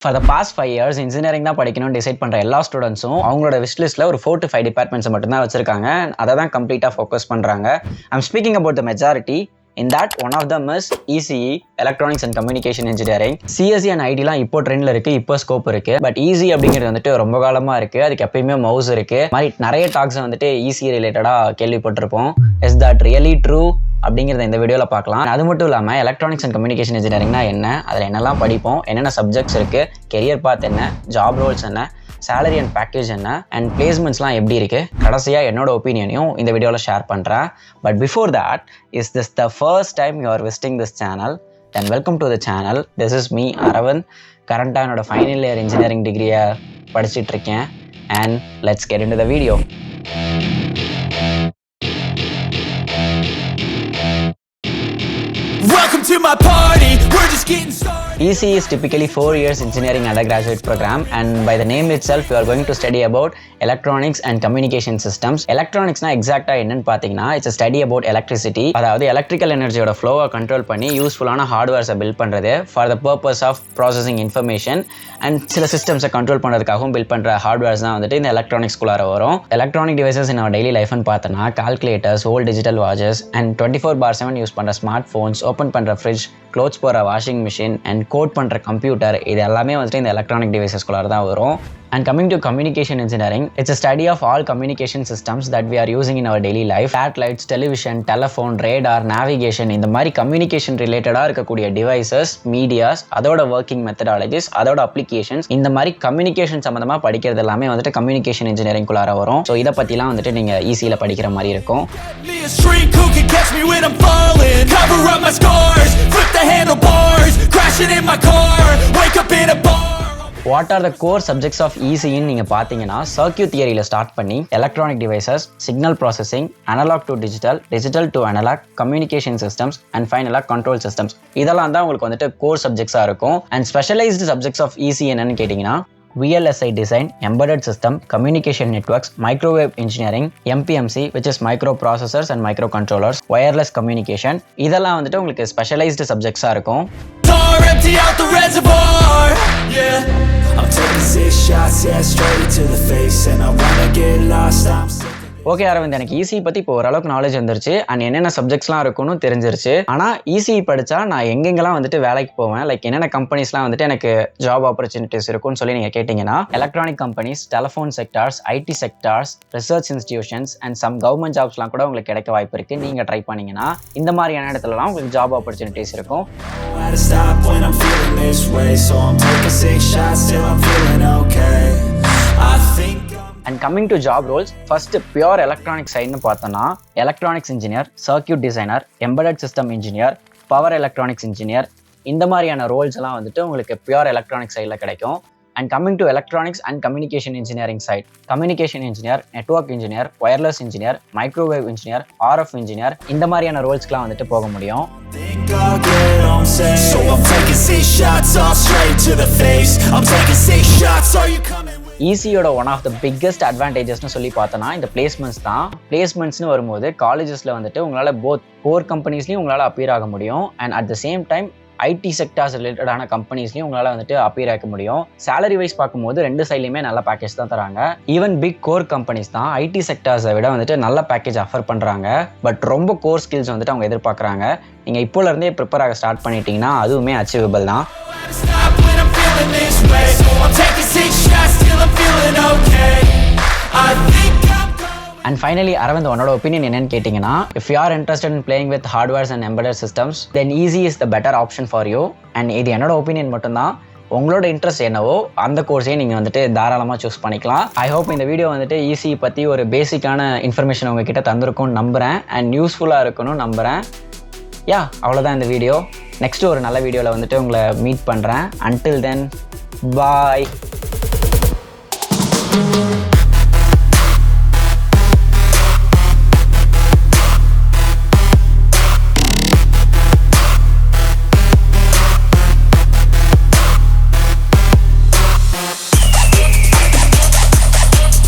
For the past 5 years, engineering தான் படிக்கணும்னு decide பண்ற எல்லா ஸ்டூடெண்ட்ஸும் அவங்களோட விஷ் லிஸ்ட்ல ஒரு 4 to 5 டிபார்ட்மெண்ட்ஸ் மட்டும் தான் வச்சிருக்காங்க. அதை தான் கம்ப்ளீட்டா ஃபோக்கஸ் பண்றாங்க. I'm speaking about the majority. In that, one of them is ECE, Electronics and Communication Engineering. CSE and ITலாம் இப்போ ட்ரெண்ட்ல இருக்கு, இப்போ ஸ்கோப் இருக்கு. பட் ECE அப்படிங்கிறது வந்துட்டு ரொம்ப காலமா இருக்கு. அதுக்கு எப்பயுமே மவுஸ் இருக்கு. மாதிரி நிறைய டாக்ஸ் வந்துட்டு ECE ரிலேட்டடா கேள்விப்பட்டிருப்போம். Is that really true? அப்படிங்கிறத இந்த வீடியோவில் பார்க்கலாம். அது மட்டும் இல்லாமல் எலக்ட்ரானிக்ஸ் அண்ட் கம்யூனிகேஷன் இன்ஜினியரிங்னா என்ன, அதில் என்னெல்லாம் படிப்போம், என்னென்ன சப்ஜெக்ட்ஸ் இருக்குது, கெரியர் பாத் என்ன, ஜாப் ரோல்ஸ் என்ன, சேலரி அண்ட் பேக்கேஜ் என்ன, அண்ட் பிளேஸ்மெண்ட்ஸ்லாம் எப்படி இருக்குது, கடைசியாக என்னோட ஒப்பீனியனையும் இந்த வீடியோவில் ஷேர் பண்ணுறேன். But before that, is this the first time you are visiting this channel, then welcome to the channel. This is me Aravind. கரண்ட்டாக என்னோட ஃபைனல் இயர் இன்ஜினியரிங் டிகிரியை படிச்சுட்டு இருக்கேன். And let's get into the video. Welcome to my party, we're just getting started. ECE is typically 4 years engineering undergraduate program, and by the name itself you are going to study about electronics and communication systems. Electronics na exact என்னன்னு பாத்தீங்கன்னா it's a study about electricity. அதாவது electrical energy ஓட flow control பண்ணி யூஸ்ஃபுல்லான ஹார்ட்வேர்ஸை build பண்றது for the purpose of processing information, and சில சிஸ்டம்ஸை கண்ட்ரோல் பண்றதுக்காகவும் பில்ட் பண்ற ஹார்ட்வேர்ஸ் தான் வந்துட்டு இந்த எலக்ட்ரானிக்ஸ்குள்ளார வரும். Electronic devices in our daily life ன்னு பார்த்தோன்னா calculators, old digital watches, and 24/7 use பண்ற ஸ்மார்ட் ஃபோன்ஸ், ஓப்பன் பண்ற ஃப்ரிட்ஜ், க்ளோத்ஸ் போகிற வாஷிங் மிஷின், அண்ட் கோட் பண்ணுற கம்ப்யூட்டர், இது எல்லாமே வந்துட்டு இந்த எலக்ட்ரானிக் டிவைசஸ்குள்ளார தான் வரும். And coming to communication engineering, it's a study of all communication systems that we are using in our daily life. Satellites, television, telephone, radar, navigation, இந்த மாதிரி communication related-ஆ இருக்கக்கூடிய devices, medias, அதோட working methodologies, அதோட applications, இந்த மாதிரி communication சம்பந்தமா படிக்கிறது எல்லாமே வந்துட்டு communication engineering குள்ளார வரும். ஸோ இதை பற்றிலாம் வந்துட்டு நீங்கள் ECE-ல படிக்கிற மாதிரி இருக்கும். What are the core subjects of ECE நீங்க பாத்தீங்கன்னா சர்க்யூட் தியரியில ஸ்டார்ட் பண்ணி electronic devices, signal processing, analog to digital, digital to analog, communication systems, and ஃபைனலா கண்ட்ரோல் சிஸ்டம்ஸ், இதெல்லாம் தான் உங்களுக்கு வந்துட்டு கோர் சப்ஜெக்ட்ஸா இருக்கும். And specialised subjects of ECE என்னன்னு கேட்டீங்கன்னா VLSI design, embedded system, communication networks, microwave engineering, MPMC which is microprocessors and microcontrollers, wireless communication, இதெல்லாம் வந்துட்டு உங்களுக்கு ஸ்பெஷலைஸ்டு சப்ஜெக்ட்ஸா இருக்கும். Empty out the reservoir, yeah. I'm taking 6 shots, yeah, straight to the face, and I wanna get lost. I'm sick. Okay Aravind, எனக்கு ECE பற்றி இப்போ ஓரளவுக்கு knowledge வந்துருச்சு, and என்னென்ன சப்ஜெக்ட்ஸ்லாம் இருக்குன்னு தெரிஞ்சிருச்சு. ஆனால் ECE படித்தா நான் எங்கெங்கெல்லாம் வந்துட்டு வேலைக்கு போவேன், லைக் என்னென்ன கம்பெனிஸ்லாம் வந்துட்டு எனக்கு ஜாப் ஆப்பர்ச்சுனிட்டிஸ் இருக்குன்னு சொல்லி நீங்கள் கேட்டிங்கன்னா electronic companies, telephone sectors, IT sectors, research institutions, and some government ஜாப்ஸ்லாம் கூட உங்களுக்கு கிடைக்க வாய்ப்பு இருக்குது. நீங்கள் ட்ரை பண்ணிங்கன்னா இந்த மாதிரியான இடத்துலலாம் உங்களுக்கு ஜாப் ஆப்பர்ச்சுனிட்டிஸ் இருக்கும். And coming to job roles, first pure electronics side னு பார்த்தோன்னா electronics engineer, circuit designer, embedded system engineer, power electronics engineer, இந்த மாதிரியான ரோல்ஸ் எல்லாம் வந்துட்டு உங்களுக்கு பியூர் எலக்ட்ரானிக்ஸ் சைடில் கிடைக்கும். And coming to electronics and communication engineering side, communication engineer, network engineer, wireless engineer, microwave engineer, RF engineer, இந்த மாதிரியான ரோல்ஸ்க்குலாம் வந்துட்டு போக முடியும். ECEயோட ஒன் ஆஃப் த பிக்கஸ்ட் அட்வான்டேஜஸ்னு சொல்லி பார்த்தோன்னா இந்த பிளேஸ்மெண்ட்ஸ் தான். பிளேஸ்மெண்ட்ஸ்னு வரும்போது காலேஜஸில் வந்துட்டு உங்களால் போத் கோர் கம்பெனிஸ்லையும் உங்களால் அப்பியர் ஆக முடியும், and at the same time IT sectors ரிலேட்டடான கம்பெனிஸ்லையும் உங்களால் வந்துட்டு அப்பியர் ஆக முடியும். சேலரி வைஸ் பார்க்கும்போது ரெண்டு சைட்லையுமே நல்ல பேக்கேஜ் தான் தராங்க. ஈவன் பிக் கோர் கம்பெனிஸ் தான் IT செக்டார்ஸை விட வந்துட்டு நல்ல பேக்கேஜ் ஆஃபர் பண்ணுறாங்க. பட் ரொம்ப கோர் ஸ்கில்ஸ் வந்துட்டு அவங்க எதிர்பார்க்குறாங்க. நீங்கள் இப்போலேருந்தே ப்ரிப்பேர் ஆக ஸ்டார்ட் பண்ணிட்டீங்கன்னா அதுவுமே அச்சீவபிள் தான். And finally, Aravind, உன்னோட ஒப்பீனியன் என்னன்னு கேட்டிங்கன்னா, if you are interested in playing with hardwares and embedded systems, then ECE is the better option for you. And இது என்னோட ஒப்பீனியன் மட்டும்தான். உங்களோட இன்ட்ரெஸ்ட் என்னவோ அந்த கோர்ஸையே நீங்கள் வந்துட்டு தாராளமாக சூஸ் பண்ணிக்கலாம். ஐ ஹோப் இந்த வீடியோ வந்துட்டு ECE பற்றி ஒரு பேசிக்கான இன்ஃபர்மேஷன் உங்ககிட்ட தந்திருக்கும்னு நம்புகிறேன், அண்ட் யூஸ்ஃபுல்லாக இருக்கணும்னு நம்புகிறேன். அவ்வளோதான் இந்த வீடியோ. நெக்ஸ்ட் ஒரு நல்ல வீடியோவில் வந்துட்டு உங்களை மீட் பண்ணுறேன். Until then, bye.